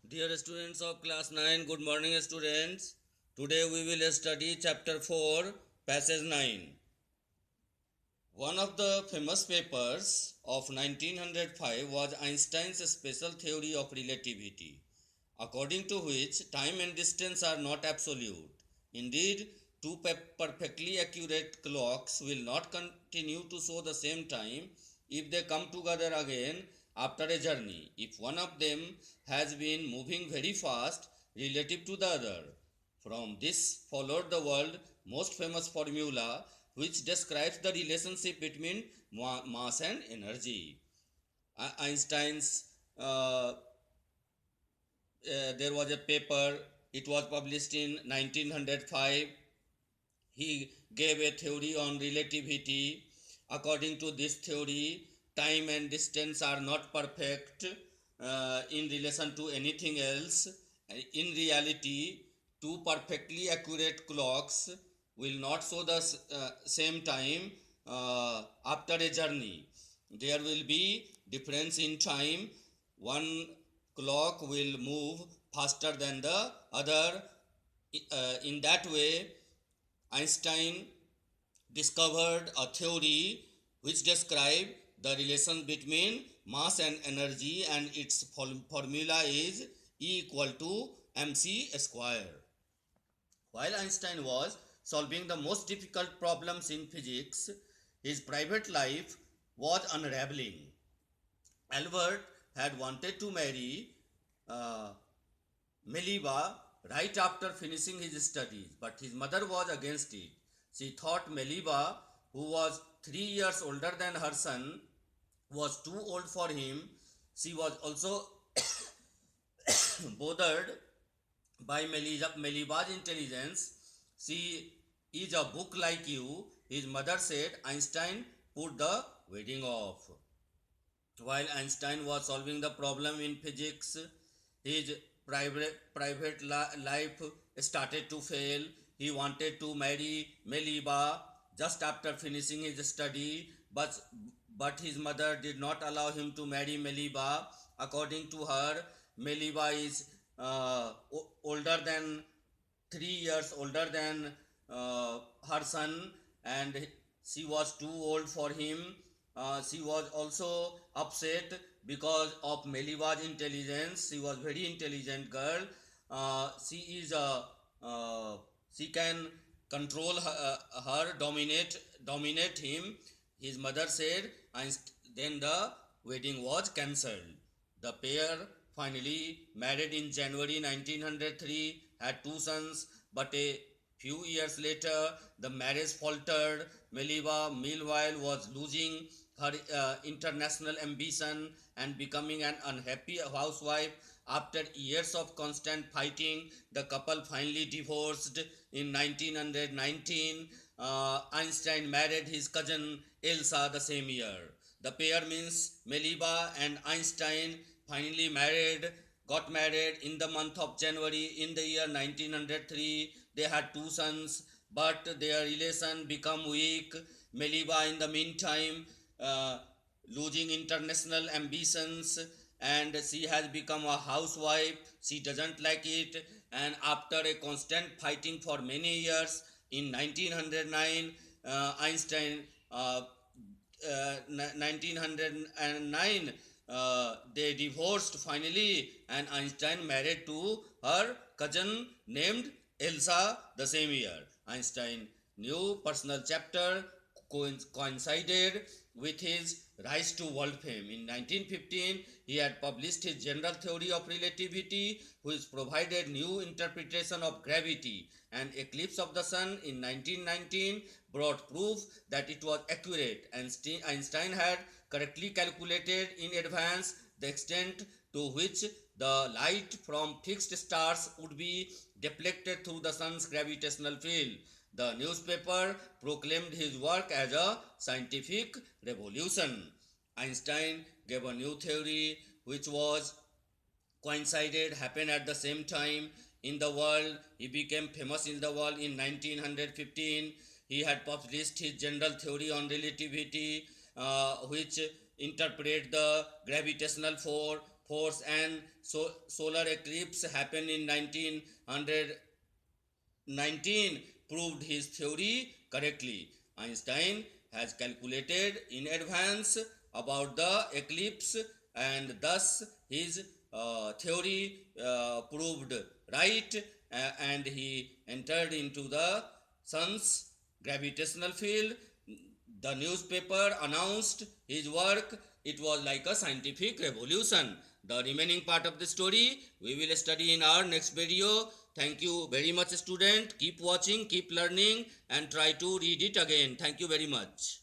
Dear students of class 9, good morning students. Today we will study chapter 4, passage 9. One of the famous papers of 1905 was Einstein's special theory of relativity, according to which time and distance are not absolute. Indeed, two perfectly accurate clocks will not continue to show the same time if they come together again after a journey, if one of them has been moving very fast relative to the other. From this followed the world's most famous formula, which describes the relationship between mass and energy. Einstein's there was a paper, it was published in 1905. He gave a theory on relativity. According to this theory, time and distance are not perfect in relation to anything else. In reality, two perfectly accurate clocks will not show the same time after a journey. There will be difference in time. One clock will move faster than the other. In that way, Einstein discovered a theory which described the relation between mass and energy, and its formula is E equal to mc square. While Einstein was solving the most difficult problems in physics, his private life was unraveling. Albert had wanted to marry uh, Meliba right after finishing his studies, but his mother was against it. She thought Meliba, who was 3 years older than her son, was too old for him. She was also bothered by Meliba's intelligence. She is a book like you, his mother said. Einstein put the wedding off. While Einstein was solving the problem in physics, his private life started to fail. He wanted to marry Meliba just after finishing his study, but his mother did not allow him to marry Meliba. According to her, Meliba is older than 3 years older than her son, and she was too old for him. She was also upset because of Meliba's intelligence. She was very intelligent girl. She is a she can control her dominate him. His mother said, and then the wedding was cancelled. The pair finally married in January 1903, had two sons, but a few years later the marriage faltered. Meliba, meanwhile, was losing her international ambition and becoming an unhappy housewife. After years of constant fighting, the couple finally divorced in 1919. Einstein married his cousin Elsa the same year. The pair means Meliba and Einstein finally got married in the month of January in the year 1903. They had two sons, but their relation became weak. Meliba, in the meantime, uh, losing international ambitions, and she has become a housewife. She doesn't like it, and after a constant fighting for many years, in 1909, Einstein 1909, they divorced finally, and Einstein married to her cousin named Elsa the same year. Einstein new personal chapter coincided with his rise to world fame. In 1915, he had published his general theory of relativity, which provided new interpretation of gravity. An eclipse of the sun in 1919 brought proof that it was accurate, and Einstein had correctly calculated in advance the extent to which the light from fixed stars would be deflected through the sun's gravitational field. The newspaper proclaimed his work as a scientific revolution. Einstein gave a new theory which was coincided, happened at the same time in the world. He became famous in the world in 1915. He had published his general theory on relativity, which interpret the gravitational force and solar eclipse happened in 1919 proved his theory correctly. Einstein has calculated in advance about the eclipse, and thus his theory proved right, and he entered into the sun's gravitational field. The newspaper announced his work. It was like a scientific revolution. The remaining part of the story we will study in our next video. Thank you very much, student. Keep watching, keep learning, and try to read it again. Thank you very much.